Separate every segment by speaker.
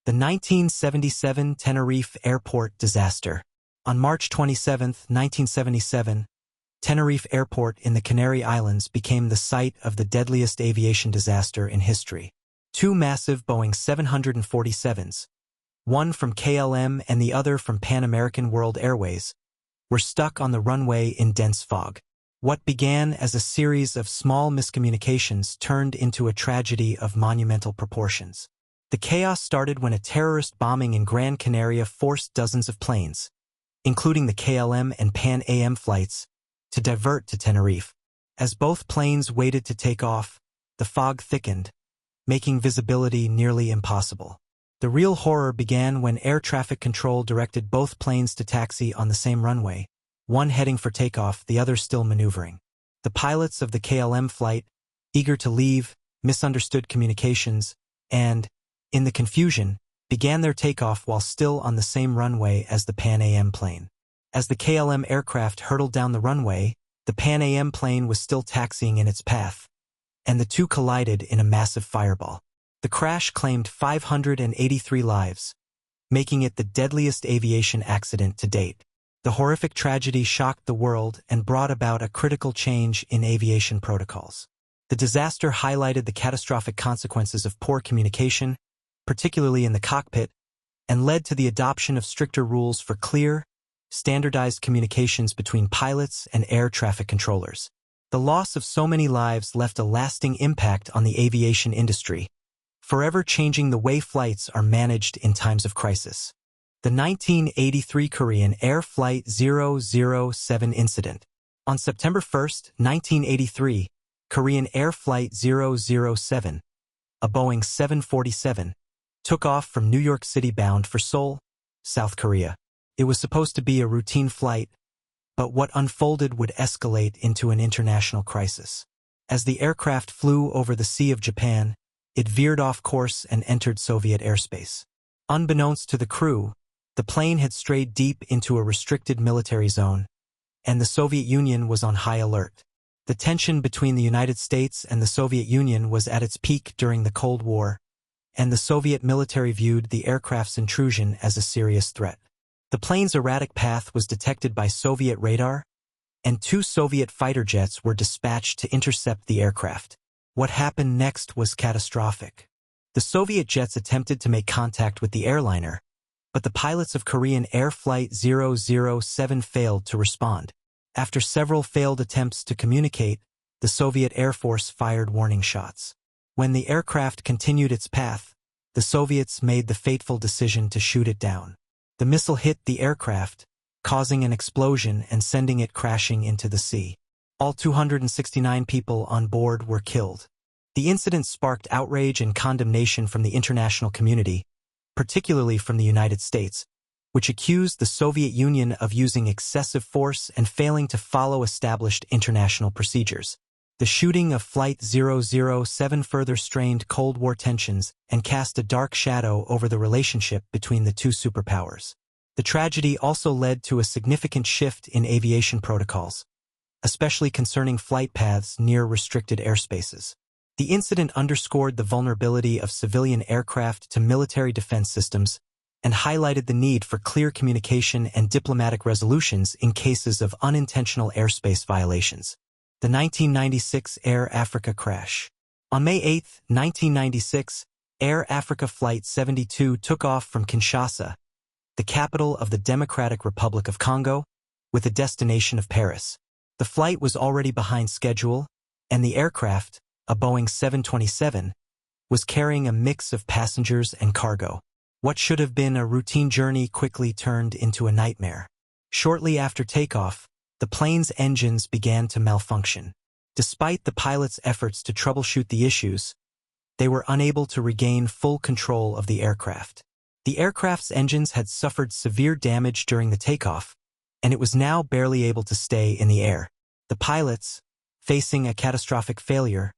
Speaker 1: The 1977 Tenerife Airport disaster. On March 27, 1977, Tenerife Airport in the Canary Islands became the site of the deadliest aviation disaster in history. Two massive Boeing 747s, one from KLM and the other from Pan American World Airways, were stuck on the runway in dense fog. What began as a series of small miscommunications turned into a tragedy of monumental proportions. The chaos started when a terrorist bombing in Gran Canaria forced dozens of planes, including the KLM and Pan AM flights, to divert to Tenerife. As both planes waited to take off, the fog thickened, making visibility nearly impossible. The real horror began when air traffic control directed both planes to taxi on the same runway, one heading for takeoff, the other still maneuvering. The pilots of the KLM flight, eager to leave, misunderstood communications, and, in the confusion, began their takeoff while still on the same runway as the Pan Am plane. As the KLM aircraft hurtled down the runway, the Pan Am plane was still taxiing in its path, and the two collided in a massive fireball. The crash claimed 583 lives, making it the deadliest aviation accident to date. The horrific tragedy shocked the world and brought about a critical change in aviation protocols. The disaster highlighted the catastrophic consequences of poor communication, particularly in the cockpit, and led to the adoption of stricter rules for clear, standardized communications between pilots and air traffic controllers. The loss of so many lives left a lasting impact on the aviation industry, forever changing the way flights are managed in times of crisis. The 1983 Korean Air Flight 007 incident. On September 1, 1983, Korean Air Flight 007, a Boeing 747, took off from New York City bound for Seoul, South Korea. It was supposed to be a routine flight, but what unfolded would escalate into an international crisis. As the aircraft flew over the Sea of Japan, it veered off course and entered Soviet airspace. Unbeknownst to the crew, the plane had strayed deep into a restricted military zone, and the Soviet Union was on high alert. The tension between the United States and the Soviet Union was at its peak during the Cold War, and the Soviet military viewed the aircraft's intrusion as a serious threat. The plane's erratic path was detected by Soviet radar, and two Soviet fighter jets were dispatched to intercept the aircraft. What happened next was catastrophic. The Soviet jets attempted to make contact with the airliner, but the pilots of Korean Air Flight 007 failed to respond. After several failed attempts to communicate, the Soviet Air Force fired warning shots. When the aircraft continued its path, the Soviets made the fateful decision to shoot it down. The missile hit the aircraft, causing an explosion and sending it crashing into the sea. All 269 people on board were killed. The incident sparked outrage and condemnation from the international community, particularly from the United States, which accused the Soviet Union of using excessive force and failing to follow established international procedures. The shooting of Flight 007 further strained Cold War tensions and cast a dark shadow over the relationship between the two superpowers. The tragedy also led to a significant shift in aviation protocols, especially concerning flight paths near restricted airspaces. The incident underscored the vulnerability of civilian aircraft to military defense systems and highlighted the need for clear communication and diplomatic resolutions in cases of unintentional airspace violations. The 1996 Air Africa crash. On May 8, 1996, Air Africa Flight 72 took off from Kinshasa, the capital of the Democratic Republic of Congo, with a destination of Paris. The flight was already behind schedule, and the aircraft, a Boeing 727, was carrying a mix of passengers and cargo. What should have been a routine journey quickly turned into a nightmare. Shortly after takeoff, the plane's engines began to malfunction. Despite the pilots' efforts to troubleshoot the issues, they were unable to regain full control of the aircraft. The aircraft's engines had suffered severe damage during the takeoff, and it was now barely able to stay in the air. The pilots, facing a catastrophic failure,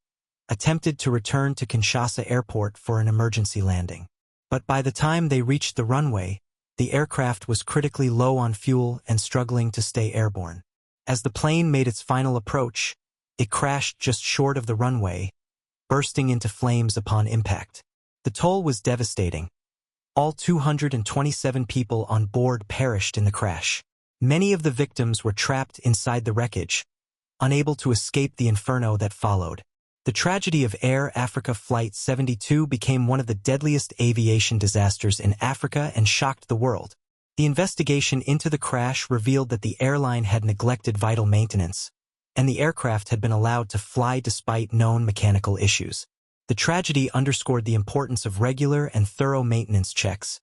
Speaker 1: attempted to return to Kinshasa Airport for an emergency landing. But by the time they reached the runway, the aircraft was critically low on fuel and struggling to stay airborne. As the plane made its final approach, it crashed just short of the runway, bursting into flames upon impact. The toll was devastating, All 227 people on board perished in the crash. Many of the victims were trapped inside the wreckage, unable to escape the inferno that followed. The tragedy of Air Africa Flight 72 became one of the deadliest aviation disasters in Africa and shocked the world. The investigation into the crash revealed that the airline had neglected vital maintenance, and the aircraft had been allowed to fly despite known mechanical issues. The tragedy underscored the importance of regular and thorough maintenance checks,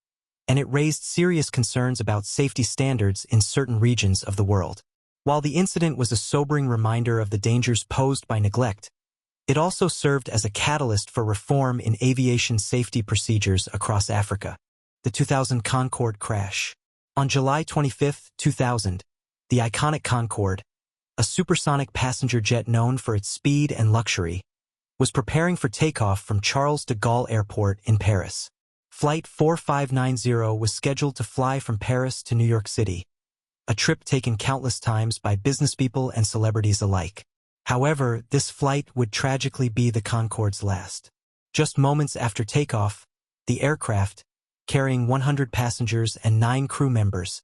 Speaker 1: and it raised serious concerns about safety standards in certain regions of the world. While the incident was a sobering reminder of the dangers posed by neglect, it also served as a catalyst for reform in aviation safety procedures across Africa. The 2000 Concorde Crash. On July 25, 2000, the iconic Concorde, a supersonic passenger jet known for its speed and luxury, was preparing for takeoff from Charles de Gaulle Airport in Paris. Flight 4590 was scheduled to fly from Paris to New York City, a trip taken countless times by businesspeople and celebrities alike. However, this flight would tragically be the Concorde's last. Just moments after takeoff, the aircraft, carrying 100 passengers and 9 crew members,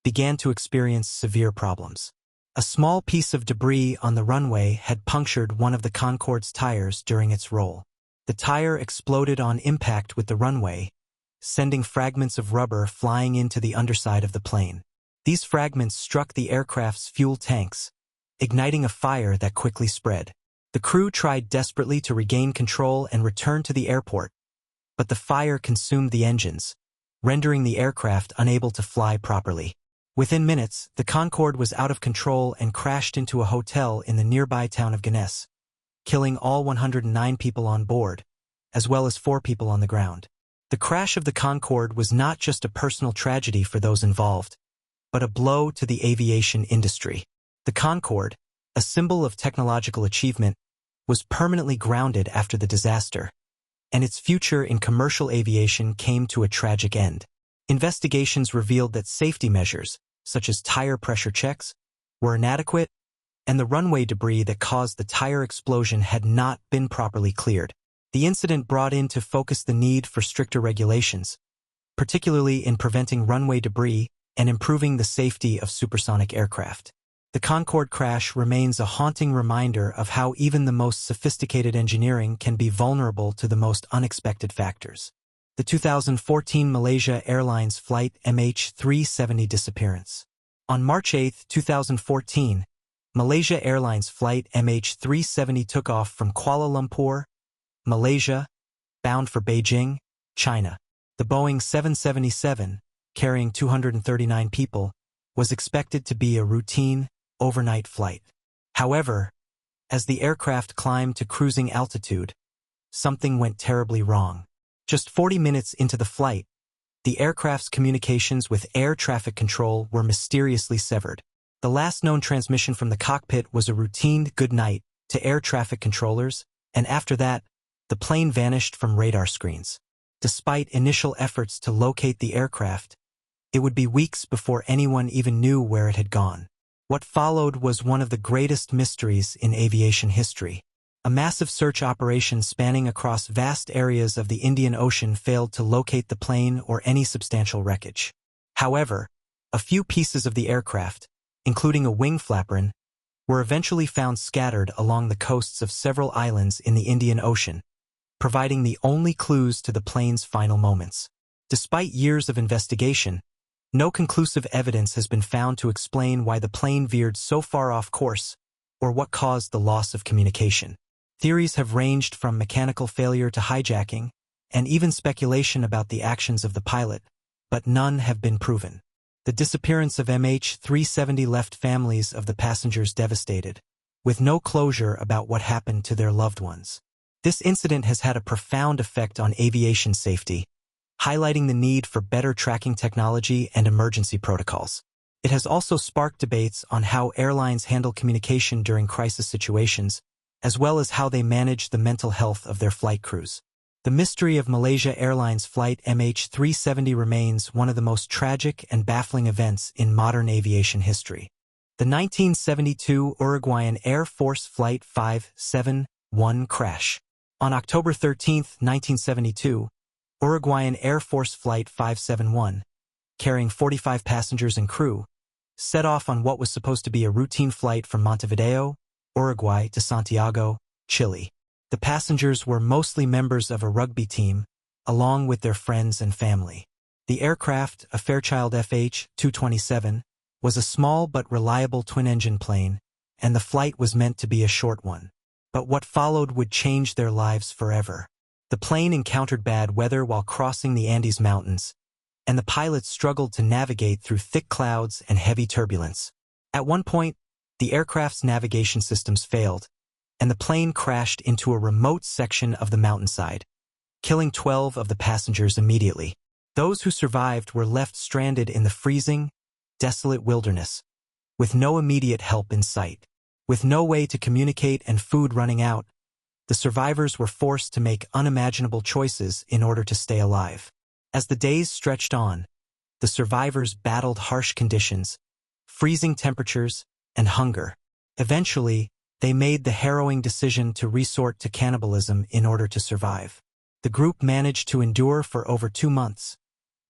Speaker 1: began to experience severe problems. A small piece of debris on the runway had punctured one of the Concorde's tires during its roll. The tire exploded on impact with the runway, sending fragments of rubber flying into the underside of the plane. These fragments struck the aircraft's fuel tanks, igniting a fire that quickly spread. The crew tried desperately to regain control and return to the airport, but the fire consumed the engines, rendering the aircraft unable to fly properly. Within minutes, the Concorde was out of control and crashed into a hotel in the nearby town of Guinness, killing all 109 people on board, as well as 4 people on the ground. The crash of the Concorde was not just a personal tragedy for those involved, but a blow to the aviation industry. The Concorde, a symbol of technological achievement, was permanently grounded after the disaster, and its future in commercial aviation came to a tragic end. Investigations revealed that safety measures, such as tire pressure checks, were inadequate, and the runway debris that caused the tire explosion had not been properly cleared. The incident brought into focus the need for stricter regulations, particularly in preventing runway debris and improving the safety of supersonic aircraft. The Concorde crash remains a haunting reminder of how even the most sophisticated engineering can be vulnerable to the most unexpected factors. The 2014 Malaysia Airlines Flight MH370 disappearance. On March 8, 2014, Malaysia Airlines Flight MH370 took off from Kuala Lumpur, Malaysia, bound for Beijing, China. The Boeing 777, carrying 239 people, was expected to be a routine, overnight flight. However, as the aircraft climbed to cruising altitude, something went terribly wrong. Just 40 minutes into the flight, the aircraft's communications with air traffic control were mysteriously severed. The last known transmission from the cockpit was a routine good night to air traffic controllers, and after that, the plane vanished from radar screens. Despite initial efforts to locate the aircraft, it would be weeks before anyone even knew where it had gone. What followed was one of the greatest mysteries in aviation history. A massive search operation spanning across vast areas of the Indian Ocean failed to locate the plane or any substantial wreckage. However, a few pieces of the aircraft, including a wing flapron, were eventually found scattered along the coasts of several islands in the Indian Ocean, providing the only clues to the plane's final moments. Despite years of investigation, no conclusive evidence has been found to explain why the plane veered so far off course or what caused the loss of communication. Theories have ranged from mechanical failure to hijacking, and even speculation about the actions of the pilot, but none have been proven. The disappearance of MH370 left families of the passengers devastated, with no closure about what happened to their loved ones. This incident has had a profound effect on aviation safety, highlighting the need for better tracking technology and emergency protocols. It has also sparked debates on how airlines handle communication during crisis situations, as well as how they manage the mental health of their flight crews. The mystery of Malaysia Airlines Flight MH370 remains one of the most tragic and baffling events in modern aviation history. The 1972 Uruguayan Air Force Flight 571 crash. On October 13, 1972, Uruguayan Air Force Flight 571, carrying 45 passengers and crew, set off on what was supposed to be a routine flight from Montevideo, Uruguay to Santiago, Chile. The passengers were mostly members of a rugby team, along with their friends and family. The aircraft, a Fairchild FH-227, was a small but reliable twin-engine plane, and the flight was meant to be a short one. But what followed would change their lives forever. The plane encountered bad weather while crossing the Andes Mountains, and the pilots struggled to navigate through thick clouds and heavy turbulence. At one point, the aircraft's navigation systems failed, and the plane crashed into a remote section of the mountainside, killing 12 of the passengers immediately. Those who survived were left stranded in the freezing, desolate wilderness, with no immediate help in sight. With no way to communicate and food running out, the survivors were forced to make unimaginable choices in order to stay alive. As the days stretched on, the survivors battled harsh conditions, freezing temperatures, and hunger. Eventually, they made the harrowing decision to resort to cannibalism in order to survive. The group managed to endure for over 2 months,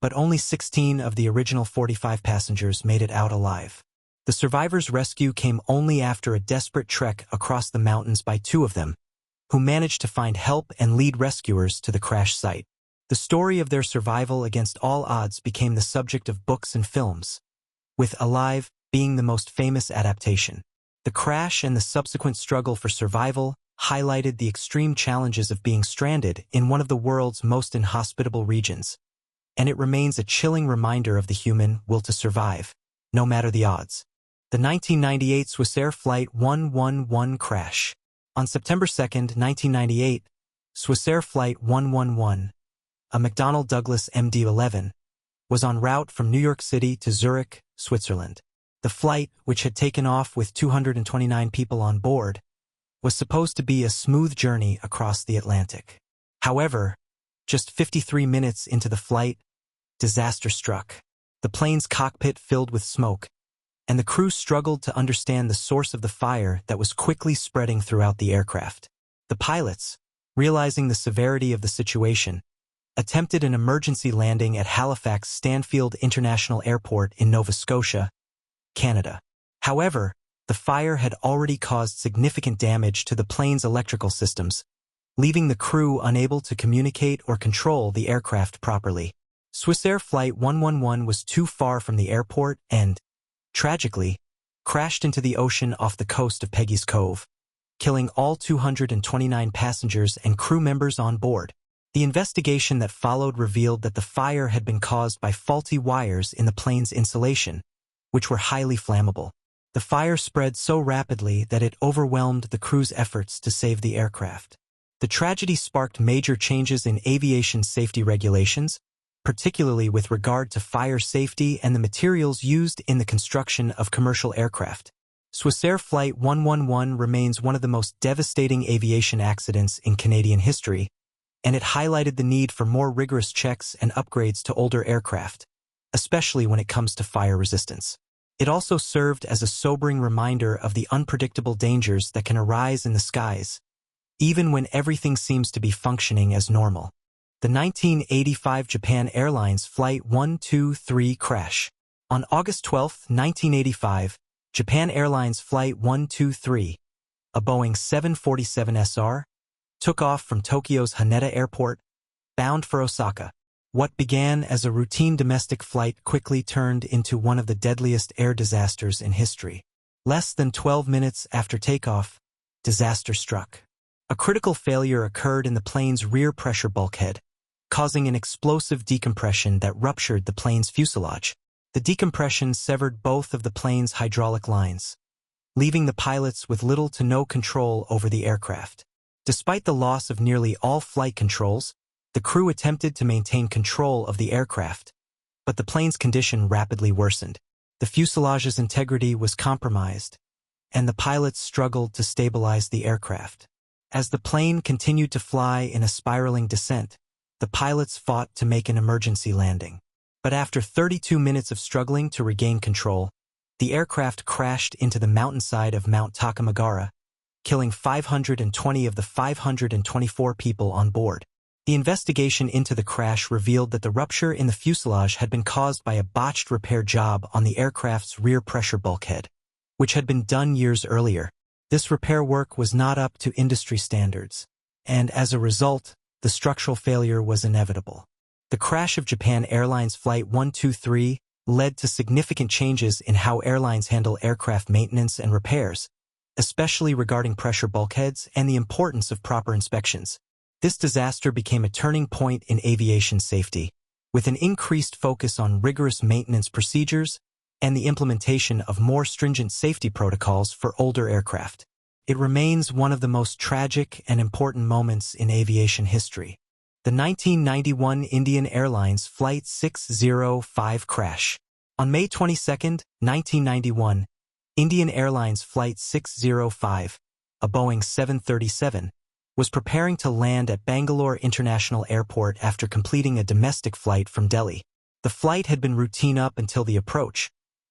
Speaker 1: but only 16 of the original 45 passengers made it out alive. The survivors' rescue came only after a desperate trek across the mountains by 2 of them, who managed to find help and lead rescuers to the crash site. The story of their survival against all odds became the subject of books and films, with Alive being the most famous adaptation. The crash and the subsequent struggle for survival highlighted the extreme challenges of being stranded in one of the world's most inhospitable regions, and it remains a chilling reminder of the human will to survive, no matter the odds. The 1998 Swissair Flight 111 crash. On September 2, 1998, Swissair Flight 111, a McDonnell Douglas MD-11, was en route from New York City to Zurich, Switzerland. The flight, which had taken off with 229 people on board, was supposed to be a smooth journey across the Atlantic. However, just 53 minutes into the flight, disaster struck. The plane's cockpit filled with smoke, and the crew struggled to understand the source of the fire that was quickly spreading throughout the aircraft. The pilots, realizing the severity of the situation, attempted an emergency landing at Halifax Stanfield International Airport in Nova Scotia, Canada. However, the fire had already caused significant damage to the plane's electrical systems, leaving the crew unable to communicate or control the aircraft properly. Swissair Flight 111 was too far from the airport and, tragically, crashed into the ocean off the coast of Peggy's Cove, killing all 229 passengers and crew members on board. The investigation that followed revealed that the fire had been caused by faulty wires in the plane's insulation, which were highly flammable. The fire spread so rapidly that it overwhelmed the crew's efforts to save the aircraft. The tragedy sparked major changes in aviation safety regulations, particularly with regard to fire safety and the materials used in the construction of commercial aircraft. Swissair Flight 111 remains one of the most devastating aviation accidents in Canadian history, and it highlighted the need for more rigorous checks and upgrades to older aircraft, especially when it comes to fire resistance. It also served as a sobering reminder of the unpredictable dangers that can arise in the skies, even when everything seems to be functioning as normal. The 1985 Japan Airlines Flight 123 crash. On August 12, 1985, Japan Airlines Flight 123, a Boeing 747SR, took off from Tokyo's Haneda Airport, bound for Osaka. What began as a routine domestic flight quickly turned into one of the deadliest air disasters in history. Less than 12 minutes after takeoff, disaster struck. A critical failure occurred in the plane's rear pressure bulkhead, causing an explosive decompression that ruptured the plane's fuselage. The decompression severed both of the plane's hydraulic lines, leaving the pilots with little to no control over the aircraft. Despite the loss of nearly all flight controls, the crew attempted to maintain control of the aircraft, but the plane's condition rapidly worsened. The fuselage's integrity was compromised, and the pilots struggled to stabilize the aircraft. As the plane continued to fly in a spiraling descent, the pilots fought to make an emergency landing. But after 32 minutes of struggling to regain control, the aircraft crashed into the mountainside of Mount Takamagara, killing 520 of the 524 people on board. The investigation into the crash revealed that the rupture in the fuselage had been caused by a botched repair job on the aircraft's rear pressure bulkhead, which had been done years earlier. This repair work was not up to industry standards, and as a result, the structural failure was inevitable. The crash of Japan Airlines Flight 123 led to significant changes in how airlines handle aircraft maintenance and repairs, especially regarding pressure bulkheads and the importance of proper inspections. This disaster became a turning point in aviation safety, with an increased focus on rigorous maintenance procedures and the implementation of more stringent safety protocols for older aircraft. It remains one of the most tragic and important moments in aviation history. The 1991 Indian Airlines Flight 605 crash. On May 22, 1991, Indian Airlines Flight 605, a Boeing 737, was preparing to land at Bangalore International Airport after completing a domestic flight from Delhi. The flight had been routine up until the approach,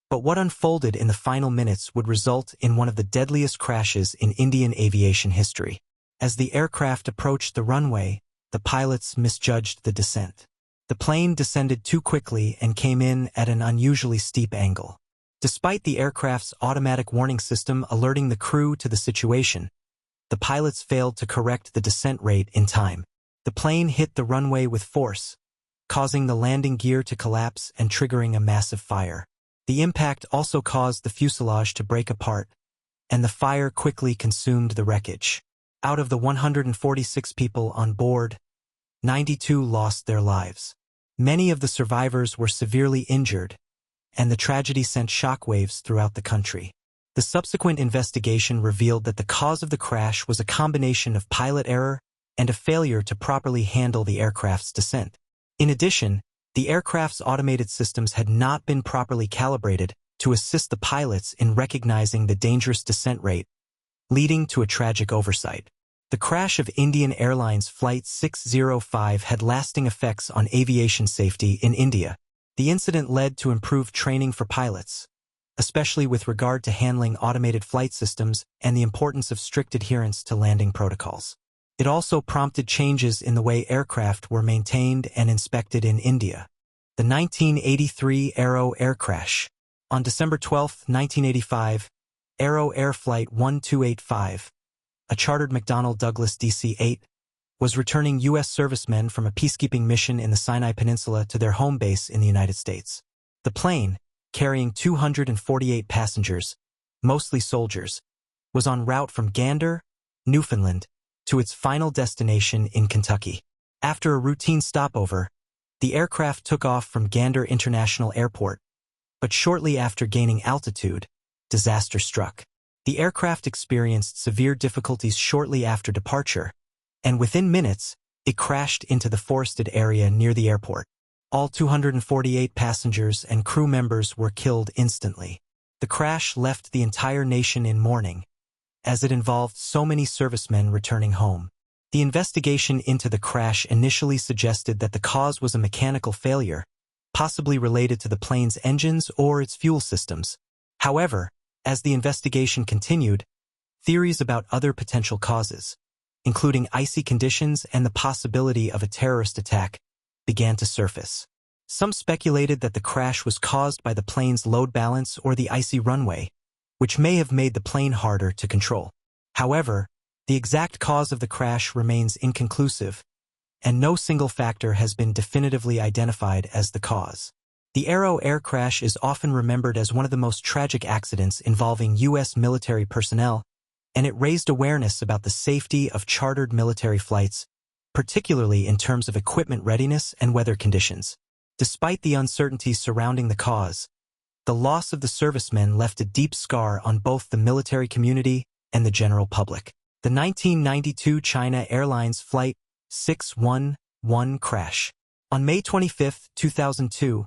Speaker 1: but what unfolded in the final minutes would result in one of the deadliest crashes in Indian aviation history. As the aircraft approached the runway, the pilots misjudged the descent. The plane descended too quickly and came in at an unusually steep angle. Despite the aircraft's automatic warning system alerting the crew to the situation, the pilots failed to correct the descent rate in time. The plane hit the runway with force, causing the landing gear to collapse and triggering a massive fire. The impact also caused the fuselage to break apart, and the fire quickly consumed the wreckage. Out of the 146 people on board, 92 lost their lives. Many of the survivors were severely injured, and the tragedy sent shockwaves throughout the country. The subsequent investigation revealed that the cause of the crash was a combination of pilot error and a failure to properly handle the aircraft's descent. In addition, the aircraft's automated systems had not been properly calibrated to assist the pilots in recognizing the dangerous descent rate, leading to a tragic oversight. The crash of Indian Airlines Flight 605 had lasting effects on aviation safety in India. The incident led to improved training for pilots, especially with regard to handling automated flight systems and the importance of strict adherence to landing protocols. It also prompted changes in the way aircraft were maintained and inspected in India. The 1983 Aero Air crash. On December 12, 1985, Aero Air Flight 1285, a chartered McDonnell Douglas DC-8, was returning U.S. servicemen from a peacekeeping mission in the Sinai Peninsula to their home base in the United States. The plane, carrying 248 passengers, mostly soldiers, was en route from Gander, Newfoundland, to its final destination in Kentucky. After a routine stopover, the aircraft took off from Gander International Airport, but shortly after gaining altitude, disaster struck. The aircraft experienced severe difficulties shortly after departure, and within minutes, it crashed into the forested area near the airport. All 248 passengers and crew members were killed instantly. The crash left the entire nation in mourning, as it involved so many servicemen returning home. The investigation into the crash initially suggested that the cause was a mechanical failure, possibly related to the plane's engines or its fuel systems. However, as the investigation continued, theories about other potential causes, including icy conditions and the possibility of a terrorist attack, began to surface. Some speculated that the crash was caused by the plane's load balance or the icy runway, which may have made the plane harder to control. However, the exact cause of the crash remains inconclusive, and no single factor has been definitively identified as the cause. The Aero Air crash is often remembered as one of the most tragic accidents involving U.S. military personnel, and it raised awareness about the safety of chartered military flights, particularly in terms of equipment readiness and weather conditions. Despite the uncertainties surrounding the cause, the loss of the servicemen left a deep scar on both the military community and the general public. The 1992 China Airlines Flight 611 crash. On May 25, 2002,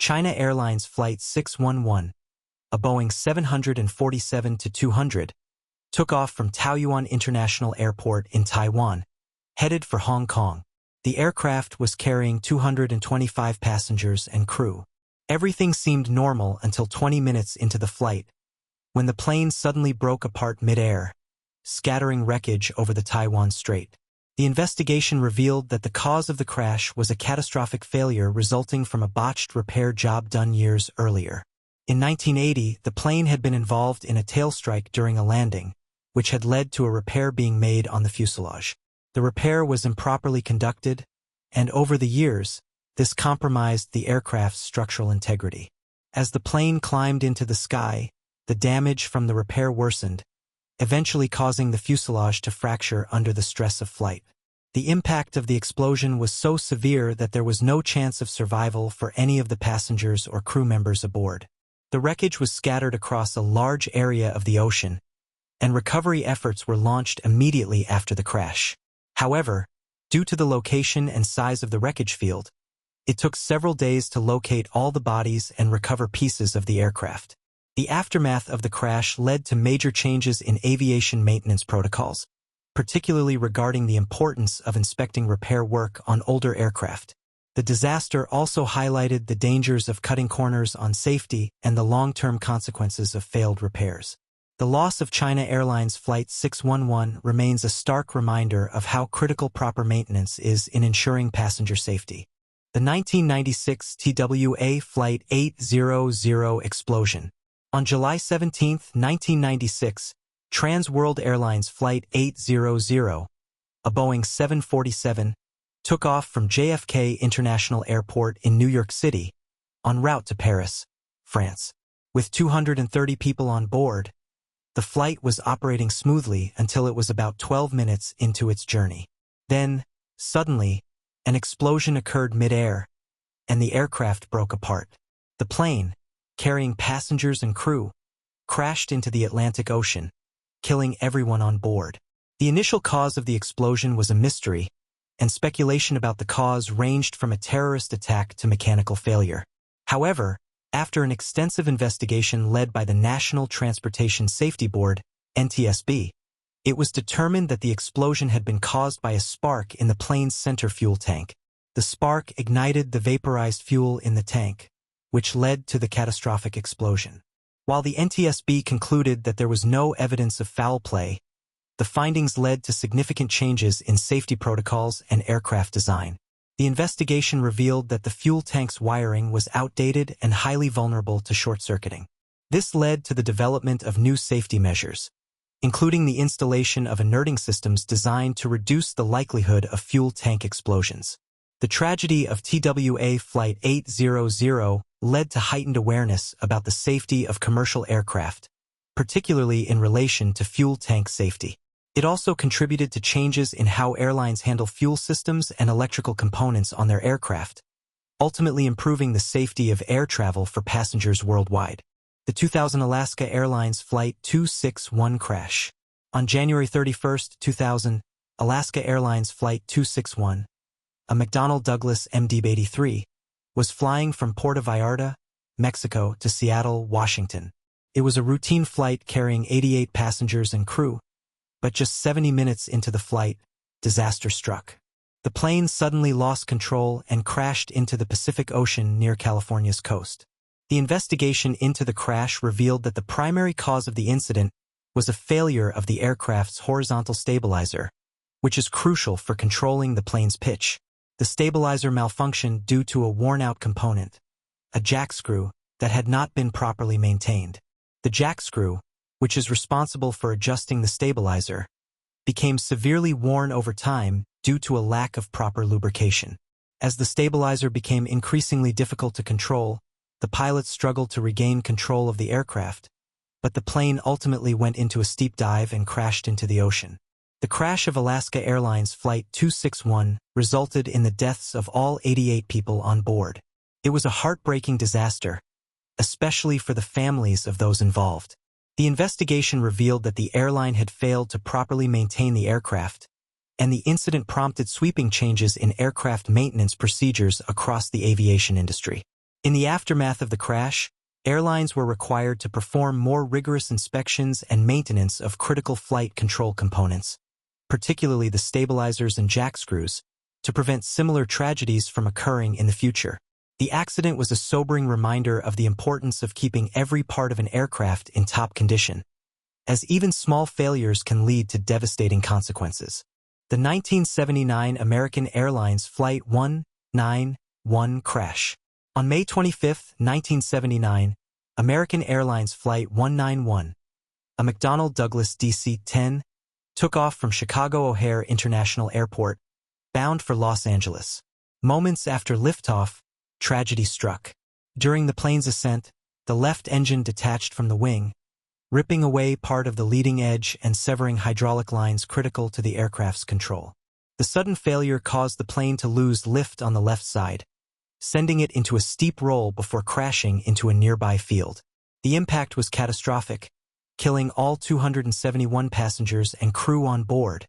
Speaker 1: China Airlines Flight 611, a Boeing 747-200, took off from Taoyuan International Airport in Taiwan, headed for Hong Kong. The aircraft was carrying 225 passengers and crew. Everything seemed normal until 20 minutes into the flight, when the plane suddenly broke apart mid-air, scattering wreckage over the Taiwan Strait. The investigation revealed that the cause of the crash was a catastrophic failure resulting from a botched repair job done years earlier. In 1980, the plane had been involved in a tail strike during a landing, which had led to a repair being made on the fuselage. The repair was improperly conducted, and over the years, this compromised the aircraft's structural integrity. As the plane climbed into the sky, the damage from the repair worsened, eventually causing the fuselage to fracture under the stress of flight. The impact of the explosion was so severe that there was no chance of survival for any of the passengers or crew members aboard. The wreckage was scattered across a large area of the ocean, and recovery efforts were launched immediately after the crash. However, due to the location and size of the wreckage field, it took several days to locate all the bodies and recover pieces of the aircraft. The aftermath of the crash led to major changes in aviation maintenance protocols, particularly regarding the importance of inspecting repair work on older aircraft. The disaster also highlighted the dangers of cutting corners on safety and the long-term consequences of failed repairs. The loss of China Airlines Flight 611 remains a stark reminder of how critical proper maintenance is in ensuring passenger safety. The 1996 TWA Flight 800 explosion. On July 17, 1996, Trans World Airlines Flight 800, a Boeing 747, took off from JFK International Airport in New York City, en route to Paris, France. With 230 people on board, the flight was operating smoothly until it was about 12 minutes into its journey. Then, suddenly, an explosion occurred mid-air, and the aircraft broke apart. The plane, carrying passengers and crew, crashed into the Atlantic Ocean, killing everyone on board. The initial cause of the explosion was a mystery, and speculation about the cause ranged from a terrorist attack to mechanical failure. However, after an extensive investigation led by the National Transportation Safety Board, NTSB, it was determined that the explosion had been caused by a spark in the plane's center fuel tank. The spark ignited the vaporized fuel in the tank, which led to the catastrophic explosion. While the NTSB concluded that there was no evidence of foul play, the findings led to significant changes in safety protocols and aircraft design. The investigation revealed that the fuel tank's wiring was outdated and highly vulnerable to short-circuiting. This led to the development of new safety measures, including the installation of inerting systems designed to reduce the likelihood of fuel tank explosions. The tragedy of TWA Flight 800 led to heightened awareness about the safety of commercial aircraft, particularly in relation to fuel tank safety. It also contributed to changes in how airlines handle fuel systems and electrical components on their aircraft, ultimately improving the safety of air travel for passengers worldwide. The 2000 Alaska Airlines Flight 261 crash. On January 31, 2000, Alaska Airlines Flight 261, a McDonnell Douglas MD-83, was flying from Puerto Vallarta, Mexico to Seattle, Washington. It was a routine flight carrying 88 passengers and crew, but just 70 minutes into the flight, disaster struck. The plane suddenly lost control and crashed into the Pacific Ocean near California's coast. The investigation into the crash revealed that the primary cause of the incident was a failure of the aircraft's horizontal stabilizer, which is crucial for controlling the plane's pitch. The stabilizer malfunctioned due to a worn-out component, a jack screw, that had not been properly maintained. The jack screw, which is responsible for adjusting the stabilizer, became severely worn over time due to a lack of proper lubrication. As the stabilizer became increasingly difficult to control, the pilots struggled to regain control of the aircraft, but the plane ultimately went into a steep dive and crashed into the ocean. The crash of Alaska Airlines Flight 261 resulted in the deaths of all 88 people on board. It was a heartbreaking disaster, especially for the families of those involved. The investigation revealed that the airline had failed to properly maintain the aircraft, and the incident prompted sweeping changes in aircraft maintenance procedures across the aviation industry. In the aftermath of the crash, airlines were required to perform more rigorous inspections and maintenance of critical flight control components, particularly the stabilizers and jack screws, to prevent similar tragedies from occurring in the future. The accident was a sobering reminder of the importance of keeping every part of an aircraft in top condition, as even small failures can lead to devastating consequences. The 1979 American Airlines Flight 191 crash. On May 25, 1979, American Airlines Flight 191, a McDonnell Douglas DC-10, took off from Chicago O'Hare International Airport, bound for Los Angeles. Moments after liftoff, tragedy struck. During the plane's ascent, the left engine detached from the wing, ripping away part of the leading edge and severing hydraulic lines critical to the aircraft's control. The sudden failure caused the plane to lose lift on the left side, sending it into a steep roll before crashing into a nearby field. The impact was catastrophic, killing all 271 passengers and crew on board,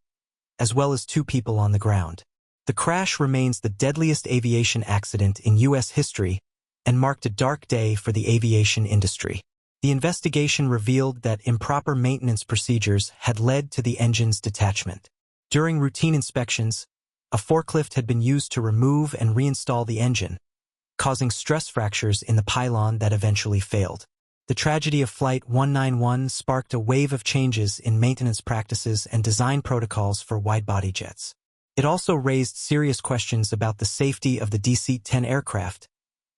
Speaker 1: as well as 2 people on the ground. The crash remains the deadliest aviation accident in U.S. history and marked a dark day for the aviation industry. The investigation revealed that improper maintenance procedures had led to the engine's detachment. During routine inspections, a forklift had been used to remove and reinstall the engine, causing stress fractures in the pylon that eventually failed. The tragedy of Flight 191 sparked a wave of changes in maintenance practices and design protocols for wide-body jets. It also raised serious questions about the safety of the DC-10 aircraft,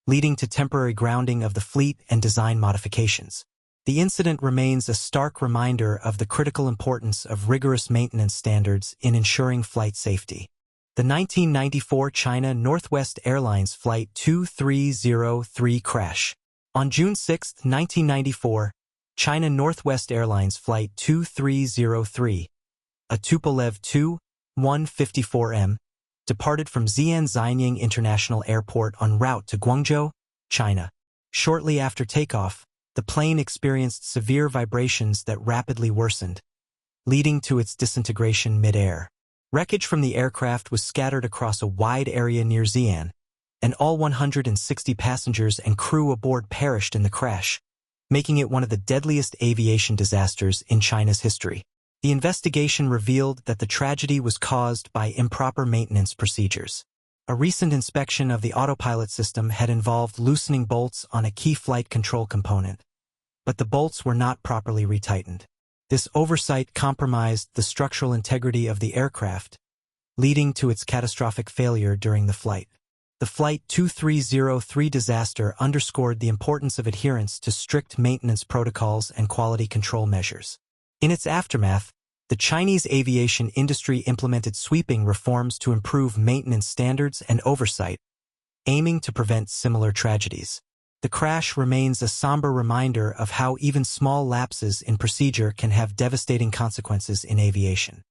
Speaker 1: leading to temporary grounding of the fleet and design modifications. The incident remains a stark reminder of the critical importance of rigorous maintenance standards in ensuring flight safety. The 1994 China Northwest Airlines Flight 2303 crash. On June 6, 1994, China Northwest Airlines Flight 2303, a Tupolev Tu-154M, departed from Xi'an International Airport en route to Guangzhou, China. Shortly after takeoff, the plane experienced severe vibrations that rapidly worsened, leading to its disintegration mid-air. Wreckage from the aircraft was scattered across a wide area near Xi'an, and all 160 passengers and crew aboard perished in the crash, making it one of the deadliest aviation disasters in China's history. The investigation revealed that the tragedy was caused by improper maintenance procedures. A recent inspection of the autopilot system had involved loosening bolts on a key flight control component, but the bolts were not properly retightened. This oversight compromised the structural integrity of the aircraft, leading to its catastrophic failure during the flight. The Flight 2303 disaster underscored the importance of adherence to strict maintenance protocols and quality control measures. In its aftermath, the Chinese aviation industry implemented sweeping reforms to improve maintenance standards and oversight, aiming to prevent similar tragedies. The crash remains a somber reminder of how even small lapses in procedure can have devastating consequences in aviation.